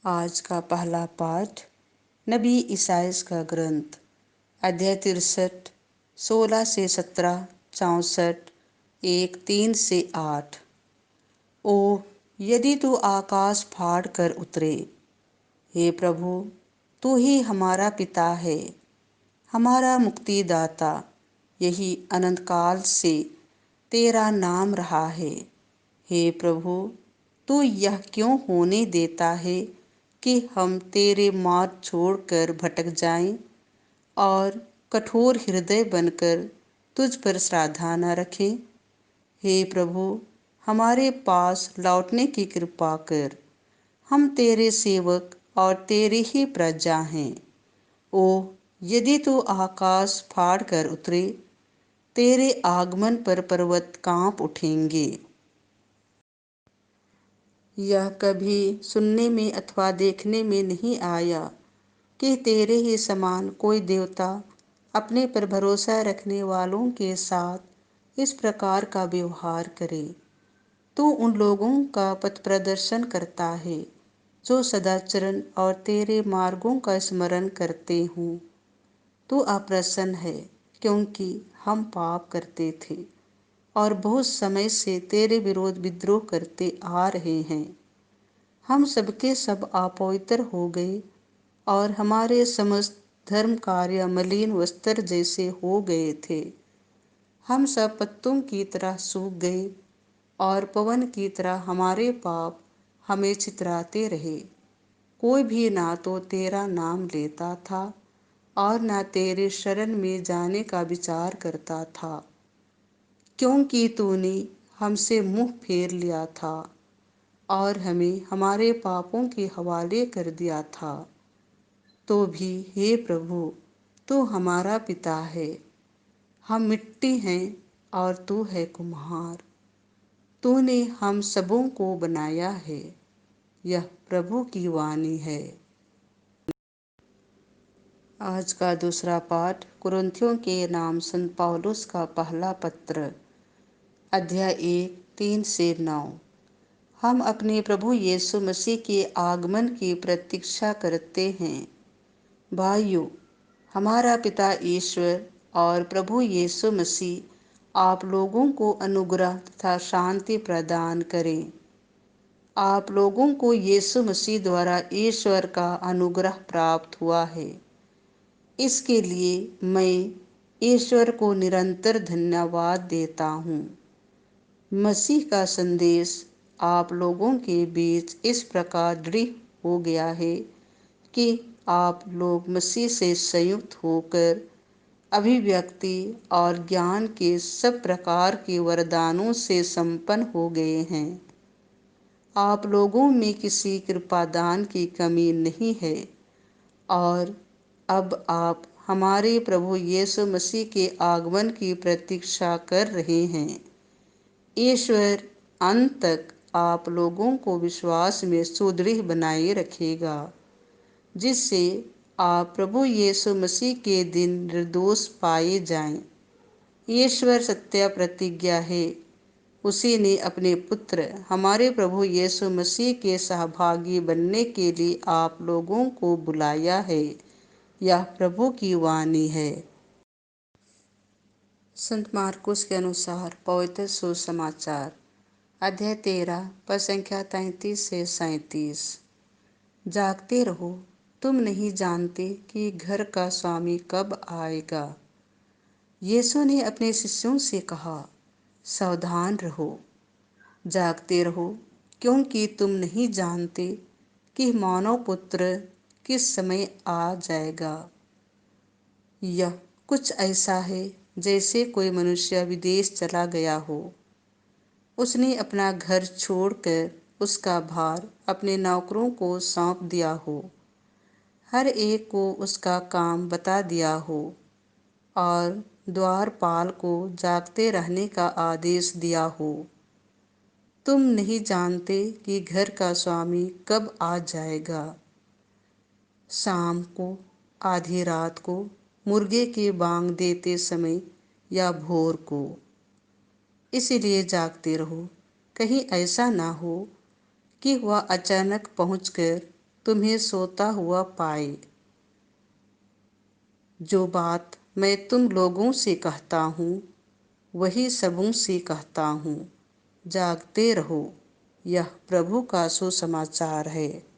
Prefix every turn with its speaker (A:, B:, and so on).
A: आज का पहला पाठ नबी ईसाइयाह का ग्रंथ अध्याय 63 16 से 17 64 1 3 से 8। ओ यदि तू आकाश फाड़ कर उतरे, हे प्रभु, तू ही हमारा पिता है, हमारा मुक्तिदाता। यही अनंत काल से तेरा नाम रहा है। हे प्रभु, तू यह क्यों होने देता है कि हम तेरे मार्ग छोड़कर भटक जाएं और कठोर हृदय बनकर तुझ पर श्रद्धा न रखें। हे प्रभु, हमारे पास लौटने की कृपा कर। हम तेरे सेवक और तेरी ही प्रजा हैं। ओ यदि तू आकाश फाड़ कर उतरे, तेरे आगमन पर पर्वत कांप उठेंगे। यह कभी सुनने में अथवा देखने में नहीं आया कि तेरे ही समान कोई देवता अपने पर भरोसा रखने वालों के साथ इस प्रकार का व्यवहार करे। तू उन लोगों का पथ प्रदर्शन करता है जो सदाचरण और तेरे मार्गों का स्मरण करते हों। तू अप्रसन्न है क्योंकि हम पाप करते थे और बहुत समय से तेरे विरोध विद्रोह करते आ रहे हैं। हम सबके सब अपवित्र हो गए और हमारे समस्त धर्म कार्य मलिन वस्त्र जैसे हो गए थे। हम सब पत्तों की तरह सूख गए और पवन की तरह हमारे पाप हमें चितराते रहे। कोई भी ना तो तेरा नाम लेता था और ना तेरे शरण में जाने का विचार करता था, क्योंकि तूने हमसे मुंह फेर लिया था और हमें हमारे पापों के हवाले कर दिया था। तो भी हे प्रभु, तू हमारा पिता है। हम मिट्टी हैं और तू है कुम्हार। तूने हम सबों को बनाया है। यह प्रभु की वाणी है। आज का दूसरा पाठ कुरिन्थियों के नाम संत पौलुस का पहला पत्र अध्याय 1 3 से 9। हम अपने प्रभु यीशु मसीह के आगमन की प्रतीक्षा करते हैं। भाइयों, हमारा पिता ईश्वर और प्रभु यीशु मसीह आप लोगों को अनुग्रह तथा शांति प्रदान करें। आप लोगों को यीशु मसीह द्वारा ईश्वर का अनुग्रह प्राप्त हुआ है। इसके लिए मैं ईश्वर को निरंतर धन्यवाद देता हूँ। मसीह का संदेश आप लोगों के बीच इस प्रकार दृढ़ हो गया है कि आप लोग मसीह से संयुक्त होकर अभिव्यक्ति और ज्ञान के सब प्रकार के वरदानों से संपन्न हो गए हैं। आप लोगों में किसी कृपादान की कमी नहीं है और अब आप हमारे प्रभु यीशु मसीह के आगमन की प्रतीक्षा कर रहे हैं। ईश्वर अंत तक आप लोगों को विश्वास में सुदृढ़ बनाए रखेगा, जिससे आप प्रभु यीशु मसीह के दिन निर्दोष पाए जाएं। ईश्वर सत्य प्रतिज्ञा है। उसी ने अपने पुत्र हमारे प्रभु यीशु मसीह के सहभागी बनने के लिए आप लोगों को बुलाया है। यह प्रभु की वाणी है। संत मार्कुस के अनुसार पवित्र सुसमाचार अध्याय 13 पद संख्या 33 से 37। जागते रहो, तुम नहीं जानते कि घर का स्वामी कब आएगा। यीशु ने अपने शिष्यों से कहा, सावधान रहो, जागते रहो, क्योंकि तुम नहीं जानते कि मानव पुत्र किस समय आ जाएगा। यह कुछ ऐसा है जैसे कोई मनुष्य विदेश चला गया हो। उसने अपना घर छोड़कर उसका भार अपने नौकरों को सौंप दिया हो, हर एक को उसका काम बता दिया हो और द्वारपाल को जागते रहने का आदेश दिया हो। तुम नहीं जानते कि घर का स्वामी कब आ जाएगा, शाम को, आधी रात को, मुर्गे के बांग देते समय या भोर को। इसलिए जागते रहो, कहीं ऐसा ना हो कि वह अचानक पहुंचकर तुम्हें सोता हुआ पाए। जो बात मैं तुम लोगों से कहता हूँ वही सबों से कहता हूँ, जागते रहो। यह प्रभु का सुसमाचार है।